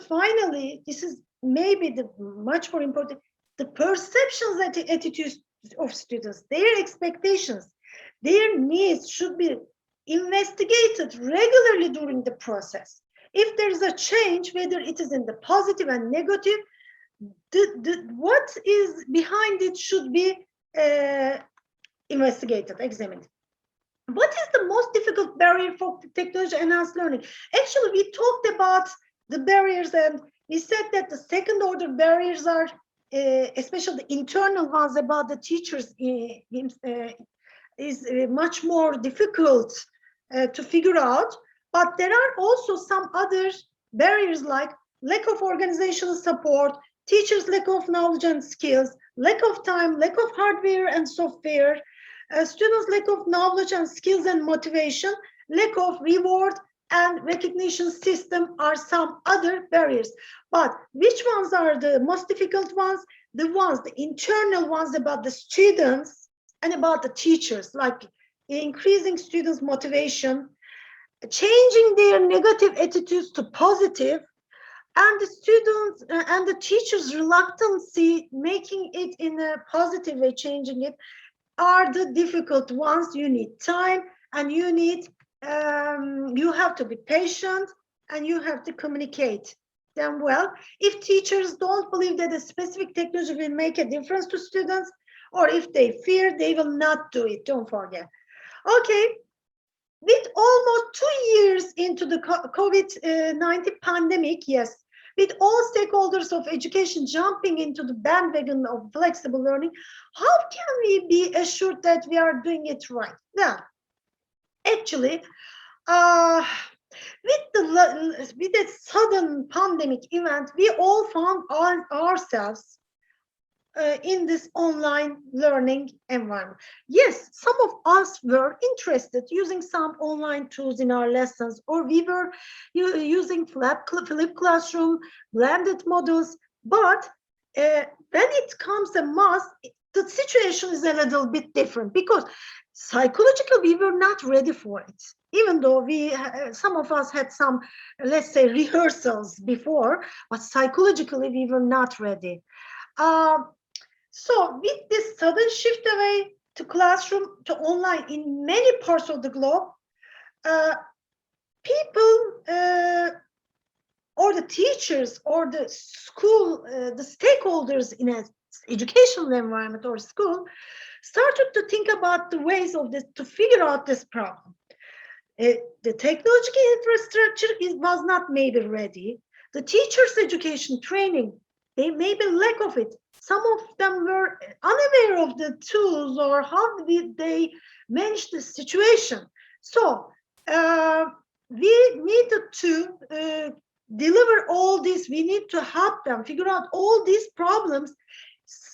finally, this is maybe the much more important, the perceptions and attitudes of students, their expectations, their needs should be investigated regularly during the process. If there is a change, whether it is in the positive and negative, what is behind it should be investigated, examined. What is the most difficult barrier for technology enhanced learning? Actually, we talked about the barriers, and we said that the second order barriers are, especially the internal ones about the teachers, is much more difficult to figure out. But there are also some other barriers, like lack of organizational support, teachers' lack of knowledge and skills, lack of time, lack of hardware and software, students' lack of knowledge and skills and motivation, lack of reward and recognition system are some other barriers. But which ones are the most difficult ones? The internal ones about the students and about the teachers, like increasing students' motivation, changing their negative attitudes to positive, and the students and the teachers' reluctancy, making it in a positive way, changing it, are the difficult ones. You need time, and you need, you have to be patient, and you have to communicate them well. If teachers don't believe that a specific technology will make a difference to students, or if they fear, they will not do it. Don't forget. Okay, with almost 2 years into the COVID-19 pandemic, yes, with all stakeholders of education jumping into the bandwagon of flexible learning, how can we be assured that we are doing it right? Well, actually, with the sudden pandemic event, we all found ourselves in this online learning environment. Yes, some of us were interested using some online tools in our lessons, or we were using flip classroom, blended models, but when it comes to mass, the situation is a little bit different, because psychologically we were not ready for it, even though some of us had some, let's say, rehearsals before, but psychologically we were not ready. So with this sudden shift away to classroom to online in many parts of the globe, people or the teachers or the school, the stakeholders in an educational environment or school started to think about the ways of this to figure out this problem. The technological infrastructure was not maybe ready. The teachers' education training, they maybe lack of it. Some of them were unaware of the tools or how did they manage the situation. So we needed to deliver all this. We need to help them figure out all these problems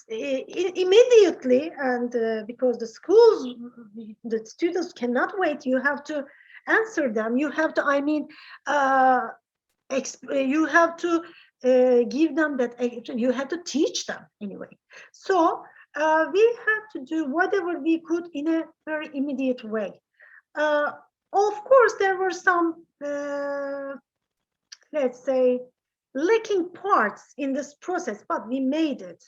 immediately, and because the schools, the students cannot wait. You have to answer them. You have to, you have to give them that, you have to teach them anyway. So we had to do whatever we could in a very immediate way. Of course, there were some, let's say, lacking parts in this process, but we made it.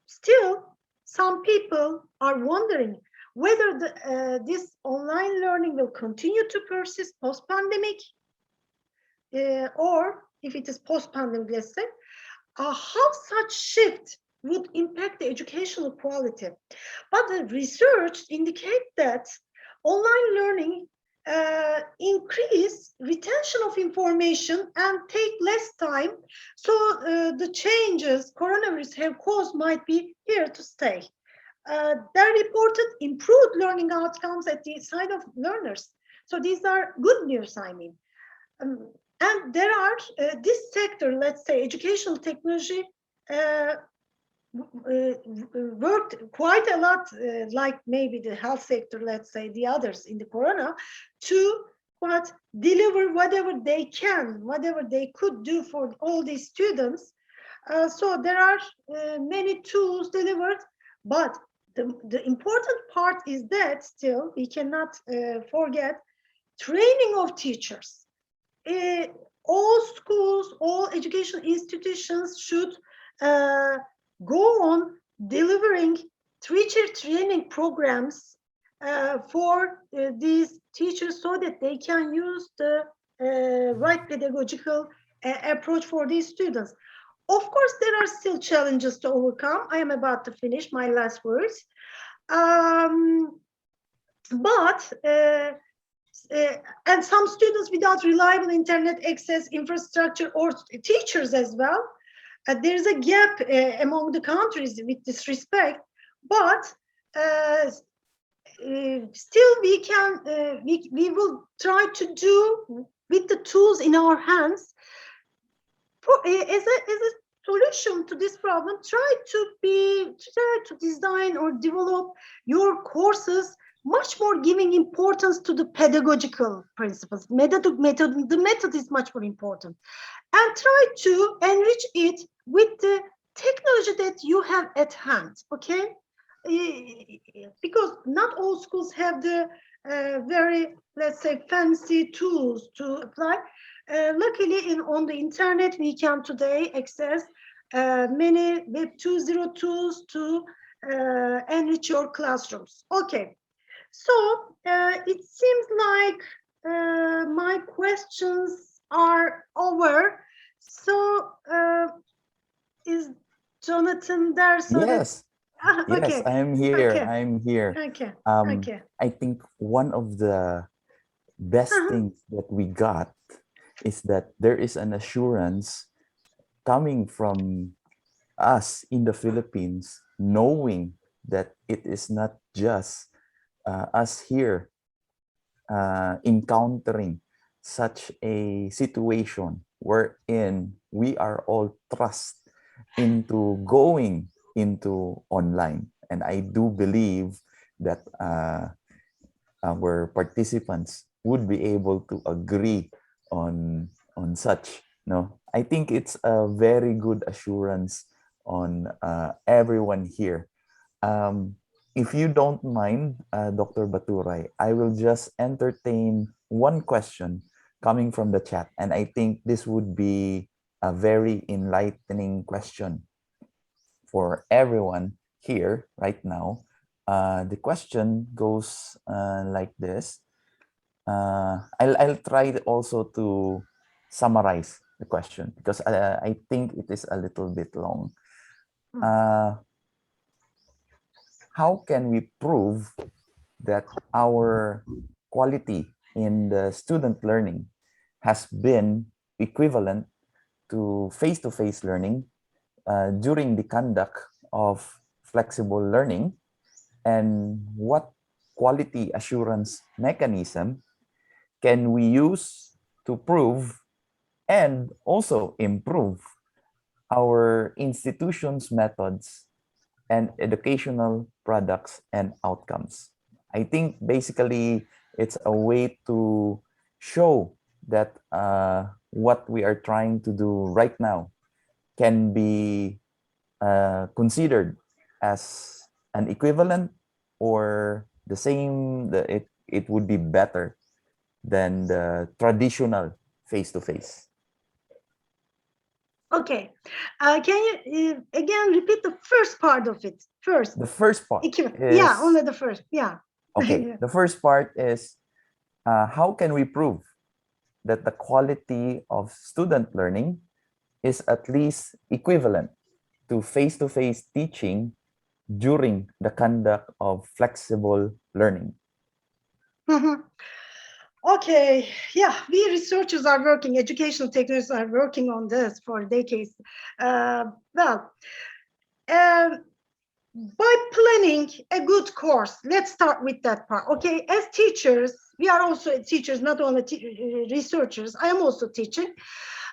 Still, some people are wondering whether this online learning will continue to persist post-pandemic, or if it is post-pandemic, let's say, how such shift would impact the educational quality. But the research indicates that online learning increase retention of information and take less time. So the changes coronavirus have caused might be here to stay. They reported improved learning outcomes at the side of learners. So these are good news, I mean. And there are, this sector, let's say educational technology, worked quite a lot, like maybe the health sector, let's say the others in the corona, to deliver whatever they can, whatever they could do for all these students. So there are many tools delivered, but the important part is that still we cannot forget training of teachers. All schools, all educational institutions should go on delivering teacher training programs for these teachers, so that they can use the right pedagogical approach for these students. Of course, there are still challenges to overcome. I am about to finish my last words. And some students without reliable internet access, infrastructure, or teachers as well. There's a gap among the countries with this respect, but still we can, we will try to do with the tools in our hands. As a solution to this problem, try to design or develop your courses much more giving importance to the pedagogical principles. The method is much more important, and try to enrich it with the technology that you have at hand. Okay, because not all schools have the very, let's say, fancy tools to apply. Luckily, on the internet, we can today access many Web 2.0 tools to enrich your classrooms. Okay, so it seems like my questions are over. So is Jonathan there so that Yes, yes, okay, I'm here. okay, I'm here. okay, Um, okay. I think one of the best Uh-huh. things that we got is that there is an assurance coming from us in the Philippines, knowing that it is not just us here encountering such a situation wherein we are all thrust into going into online. And I do believe that our participants would be able to agree on such. No, I think it's a very good assurance on everyone here. um, if you don't mind, Dr. Baturay, I will just entertain one question coming from the chat. And I think this would be a very enlightening question for everyone here right now. The question goes like this. I'll try also to summarize the question because I think it is a little bit long. Uh, how can we prove that our quality in the student learning has been equivalent to face learning during the conduct of flexible learning, and what quality assurance mechanism can we use to prove and also improve our institution's methods and educational products and outcomes. I think basically it's a way to show that what we are trying to do right now can be considered as an equivalent or the same, it would be better than the traditional face-to-face. Okay. Can you again repeat the first part of it? First. The first part Yeah, is, only the first. Yeah. okay, the first part is how can we prove that the quality of student learning is at least equivalent to face-to-face teaching during the conduct of flexible learning? Mhm. Okay, yeah, we researchers are working, educational technologists are working on this for decades. Well, um, by planning a good course, let's start with that part. Okay, as teachers, we are also teachers, not only researchers. I am also teaching.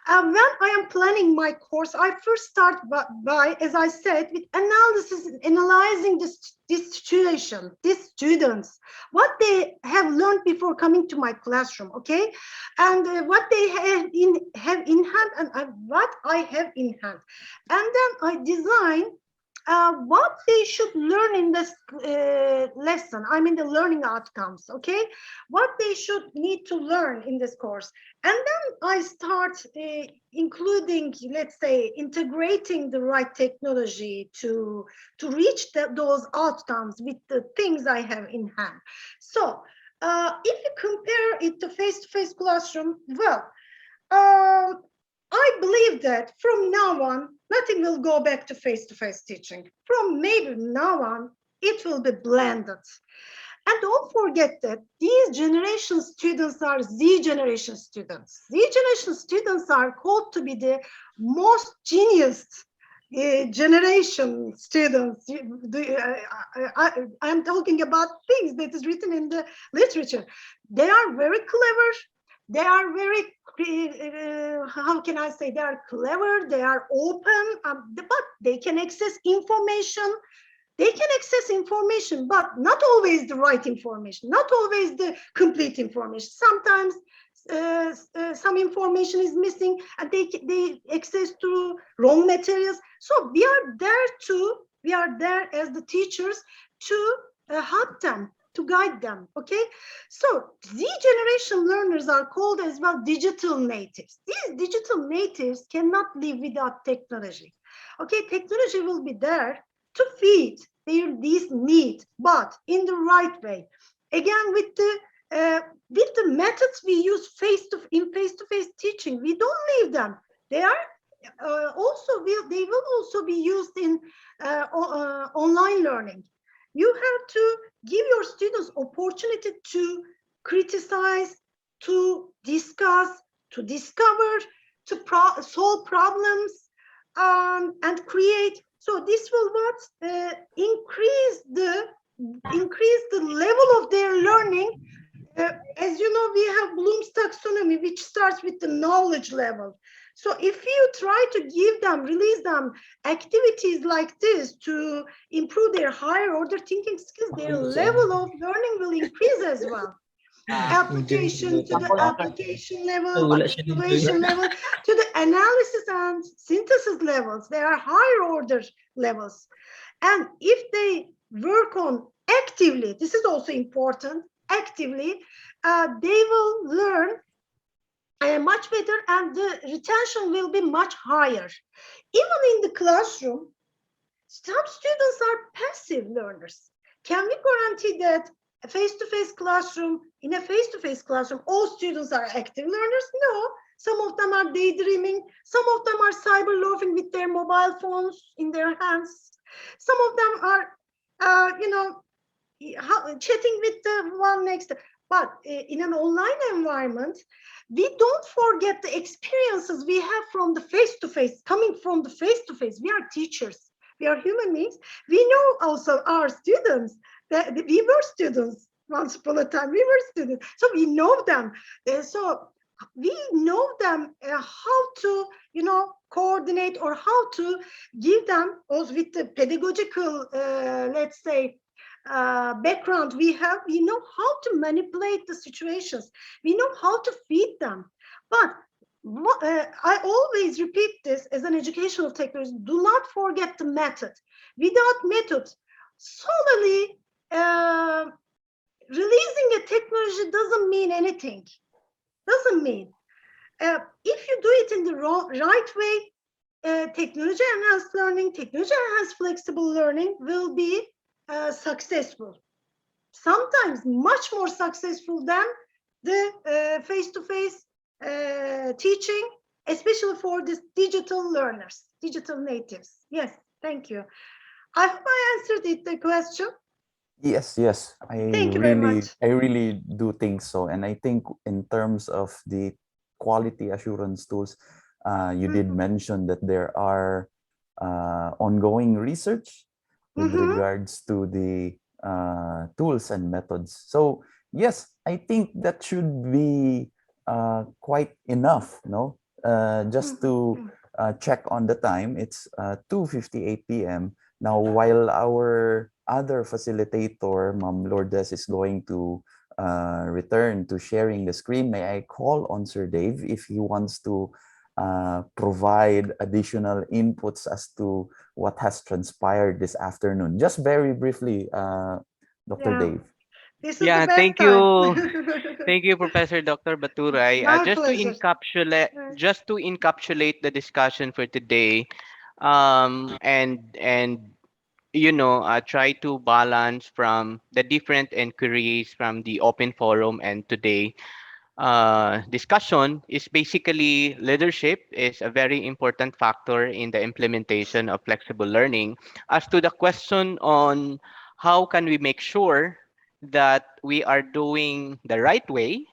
When I am planning my course, I first start by, as I said, with analysis, analyzing this situation, these students, what they have learned before coming to my classroom, okay, and what they have in hand, and what I have in hand, and then I design what they should learn in this lesson. I mean the learning outcomes, okay? What they should need to learn in this course. And then I start including, let's say, integrating the right technology to reach those outcomes with the things I have in hand. So if you compare it to face-to-face classroom, well, I believe that from now on, nothing will go back to face-to-face teaching. From maybe now on, it will be blended. And don't forget that these generation students are Z generation students. Z generation students are called to be the most genius generation students. I'm talking about things that is written in the literature. They are very clever. They are very, how can I say, they are clever, they are open, but they can access information. They can access information, but not always the right information, not always the complete information. Sometimes some information is missing and they access to wrong materials. So we are there as the teachers to help them, to guide them, okay? So Z generation learners are called as well digital natives. These digital natives cannot live without technology. Okay, technology will be there to feed this need, but in the right way. Again, with the with the methods we use face-to-face teaching, we don't leave them. They are they will also be used in online learning. You have to give your students opportunity to criticize, to discuss, to discover, to solve problems, and create. So this will what increase the level of their learning. As you know, we have Bloom's taxonomy, which starts with the knowledge level. So if you try to give them, release them activities like this to improve their higher order thinking skills, their level of learning will increase as well. Application to the application level, articulation level, to the analysis and synthesis levels. They are higher order levels. And if they work on actively, this is also important, actively, they will learn much better, and the retention will be much higher. Even in the classroom, some students are passive learners. Can we guarantee that a face-to-face classroom, in a face-to-face classroom, all students are active learners? No. Some of them are daydreaming. Some of them are cyber loafing with their mobile phones in their hands. Some of them are, chatting with the one next. But in an online environment, we don't forget the experiences we have from the face-to-face, coming from the face-to-face. We are teachers. We are human beings. We know also our students, that we were students once upon a time. We were students. So we know them. So we know them how to, coordinate, or how to give them, also with the pedagogical, let's say, background we have. We know how to manipulate the situations. We know how to feed them. But I always repeat this as an educational technology: do not forget the method. Without method, solely releasing a technology doesn't mean anything. Doesn't mean. If you do it in the right way, technology enhanced learning, technology enhanced flexible learning will be successful. Sometimes much more successful than the face-to-face teaching, especially for these digital learners, digital natives. Yes, thank you. I hope I answered the question. Yes. Thank you very much. I really do think so. And I think in terms of the quality assurance tools, you did mention that there are ongoing research with regards to the tools and methods. So yes, I think that should be quite enough, no? Just to check on the time, it's 2:58 p.m. Now, while our other facilitator, Ma'am Lourdes, is going to return to sharing the screen, may I call on Sir Dave if he wants to provide additional inputs as to what has transpired this afternoon? Just very briefly, Dr. Dave. This is the Yeah, best thank time. you. Thank you, Professor Dr. Baturay. My Just to pleasure. encapsulate the discussion for today, and try to balance from the different inquiries from the open forum and today discussion is basically leadership is a very important factor in the implementation of flexible learning. As to the question on how can we make sure that we are doing the right way,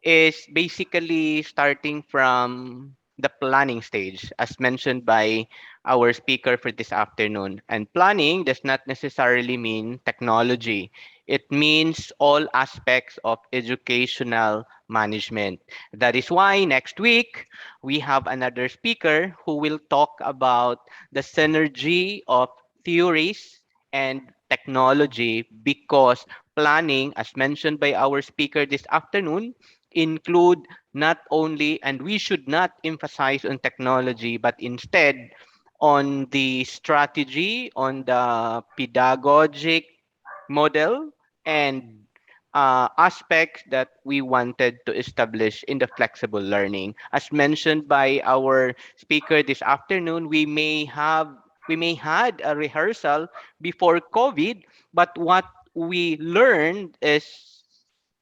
is basically starting from the planning stage, as mentioned by our speaker for this afternoon. And planning does not necessarily mean technology, it means all aspects of educational management. That is why next week we have another speaker who will talk about the synergy of theories and technology, because planning, as mentioned by our speaker this afternoon, include not only, and we should not emphasize on technology, but instead on the strategy, on the pedagogic model, and aspects that we wanted to establish in the flexible learning. As mentioned by our speaker this afternoon, we may had a rehearsal before COVID, but what we learned is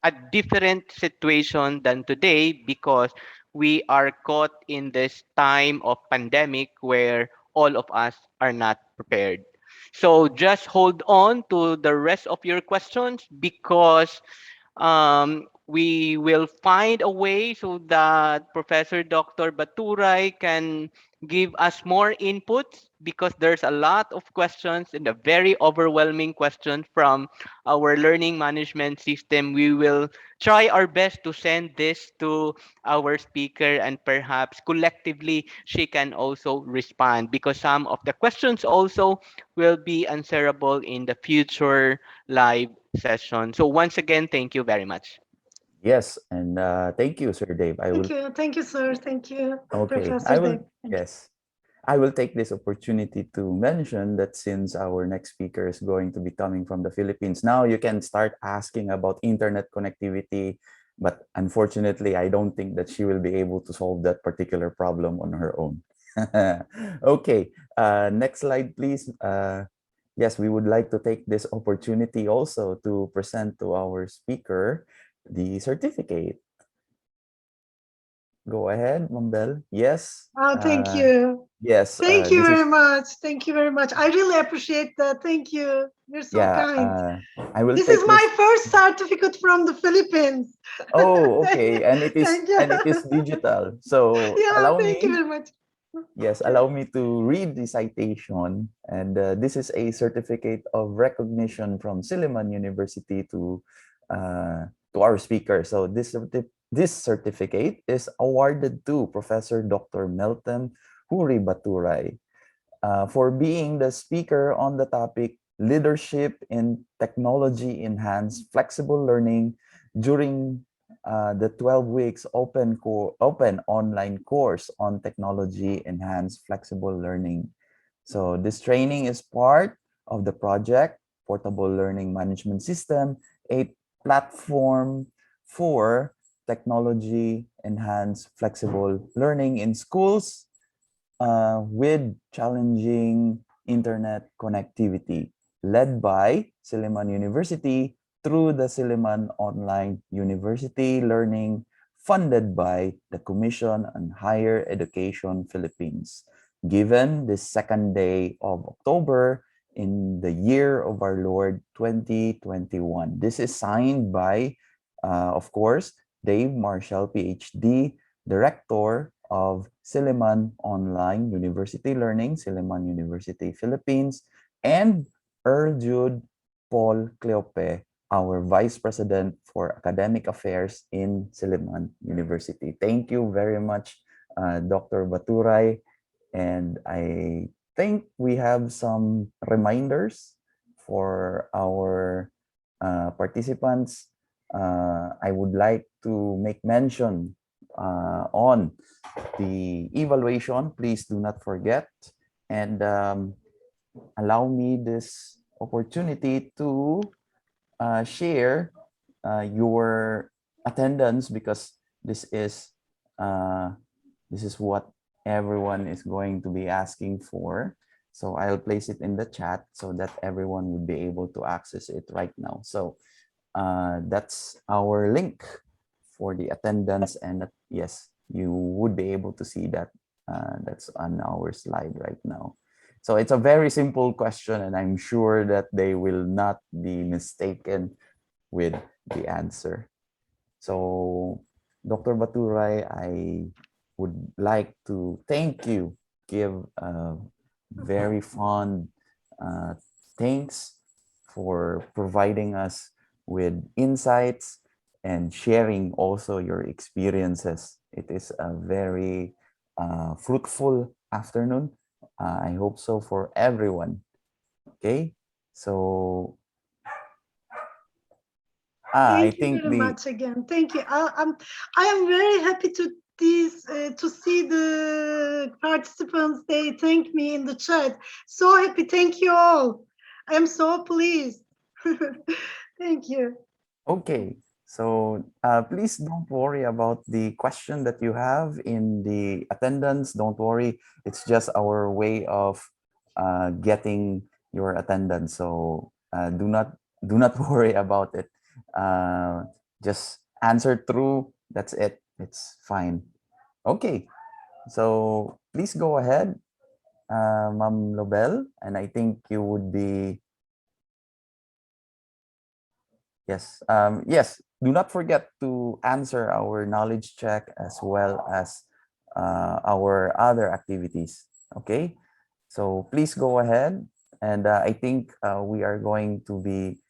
a different situation than today because we are caught in this time of pandemic where all of us are not prepared. So just hold on to the rest of your questions because we will find a way so that Professor Dr. Baturay can give us more inputs because there's a lot of questions and a very overwhelming question from our learning management system. We will try our best to send this to our speaker and perhaps collectively she can also respond because some of the questions also will be answerable in the future live session. So once again, thank you very much. Yes, and thank you, Sir Dave. I will. Thank you, sir. Thank you, Okay, Professor I will. Dave. Thank you. Yes, I will take this opportunity to mention that since our next speaker is going to be coming from the Philippines, now you can start asking about internet connectivity. But unfortunately, I don't think that she will be able to solve that particular problem on her own. Okay, next slide, please. Yes, we would like to take this opportunity also to present to our speaker the certificate. Go ahead, Mambel. Yes. Thank you. Yes, Thank you this very is, much. Thank you very much. I really appreciate that. Thank you. You're so yeah, kind. I will This is take my this. first certificate from the Philippines. Oh, Thank you. okay. Thank you. And it is digital. So Yeah, allow thank you me, very much. yes, allow me to read the citation. And this is a certificate of recognition from Silliman University to our speaker. So this certificate is awarded to Professor Dr. Meltem Huri Baturay for being the speaker on the topic leadership in technology enhanced flexible learning during the 12 weeks open online course on technology enhanced flexible learning. So this training is part of the project Portable Learning Management System, a platform for technology enhanced flexible learning in schools with challenging internet connectivity, led by Silliman University through the Silliman Online University Learning, funded by the Commission on Higher Education Philippines. Given the second day of October in the year of our Lord 2021. This is signed by, of course, Dave Marshall, PhD, Director of Silliman Online University Learning, Silliman University, Philippines, and Earl Jude Paul Cleope, our Vice President for Academic Affairs in Silliman University. Thank you very much, Dr. Baturay. And I think we have some reminders for our participants. I would like to make mention on the evaluation. Please do not forget and allow me this opportunity to share your attendance because this is uh, this is what everyone is going to be asking for. So I'll place it in the chat so that everyone would be able to access it right now. So that's our link for the attendance, and yes, you would be able to see that that's on our slide right now. So it's a very simple question, and I'm sure that they will not be mistaken with the answer. So, Dr. Baturay, I would like to thank you, give a very fond uh, thanks for providing us with insights and sharing also your experiences. It is a very fruitful afternoon. I hope so for everyone. Okay, so I Thank you think very the much again. Thank you. I am very happy to see the participants. They thank me in the chat. So happy. Thank you all. I am so pleased. Thank you. Okay, so please don't worry about the question that you have in the attendance. Don't worry, it's just our way of getting your attendance. So do not worry about it. Uh, Just answer true. That's it. It's fine. Okay. So please go ahead, Ma'am Lobel, and I think you would be yes. Yes. Do not forget to answer our knowledge check as well as our other activities. Okay. So please go ahead, and I think we are going to be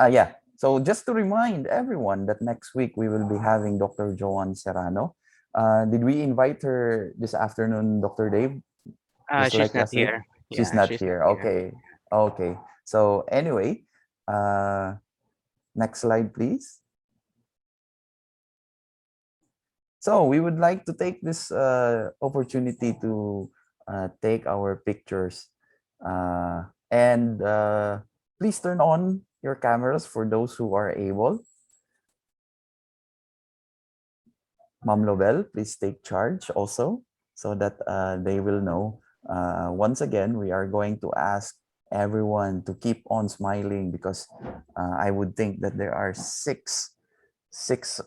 yeah. So just to remind everyone that next week we will be having Dr. Joan Serrano. Did we invite her this afternoon, Dr. Dave? Just She's like not last week? here. She's Yeah, not she's not here. here. Okay. Okay. So anyway, uh, next slide, please. So we would like to take this opportunity to take our pictures. And please turn on your cameras for those who are able. Ma'am Lobel, please take charge also so that they will know. Once again, we are going to ask everyone to keep on smiling because I would think that there are six, 6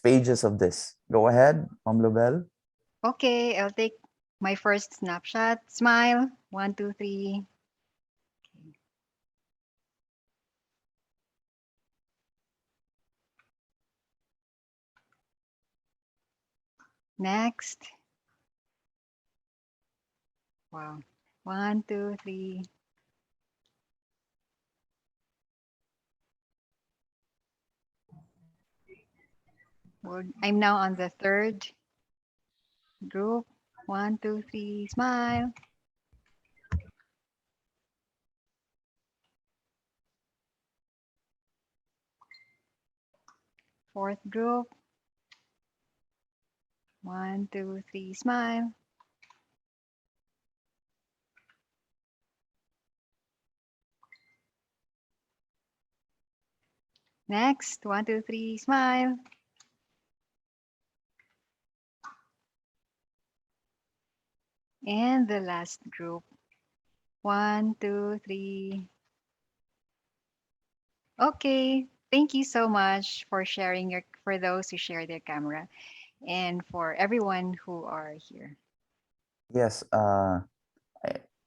pages of this. Go ahead, Ma'am Lobel. Okay, I'll take my first snapshot. Smile. 1, 2, 3. Next. Wow. 1, 2, 3. I'm now on the third group. 1, 2, 3. Smile. Fourth group. 1, 2, 3. Smile. Next. 1, 2, 3. Smile. And the last group. 1, 2, 3. Okay. Thank you so much for sharing for those who share their camera and for everyone who are here. Yes. I-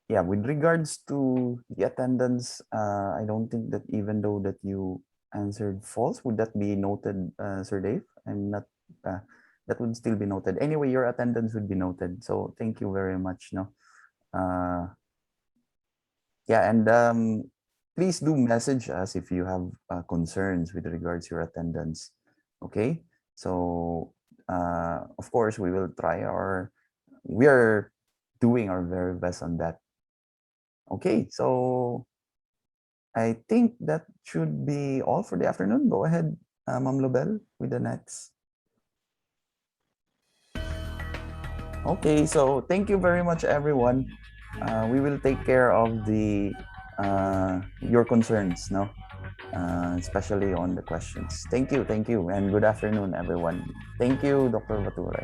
yeah. With regards to the attendance, I don't think that even though that you answered false, would that be noted, Sir Dave? I'm not. Uh, that would still be noted. Anyway, your attendance would be noted. So thank you very much. No. Uh, yeah, and please do message us if you have concerns with regards to your attendance. Okay. So of course we will try our. We are doing our very best on that. Okay, so I think that should be all for the afternoon. Go ahead, Ma'am Lobel, with the next. Okay, so thank you very much, everyone. We will take care of the your concerns, no, especially on the questions. Thank you, and good afternoon, everyone. Thank you, Dr. Baturay.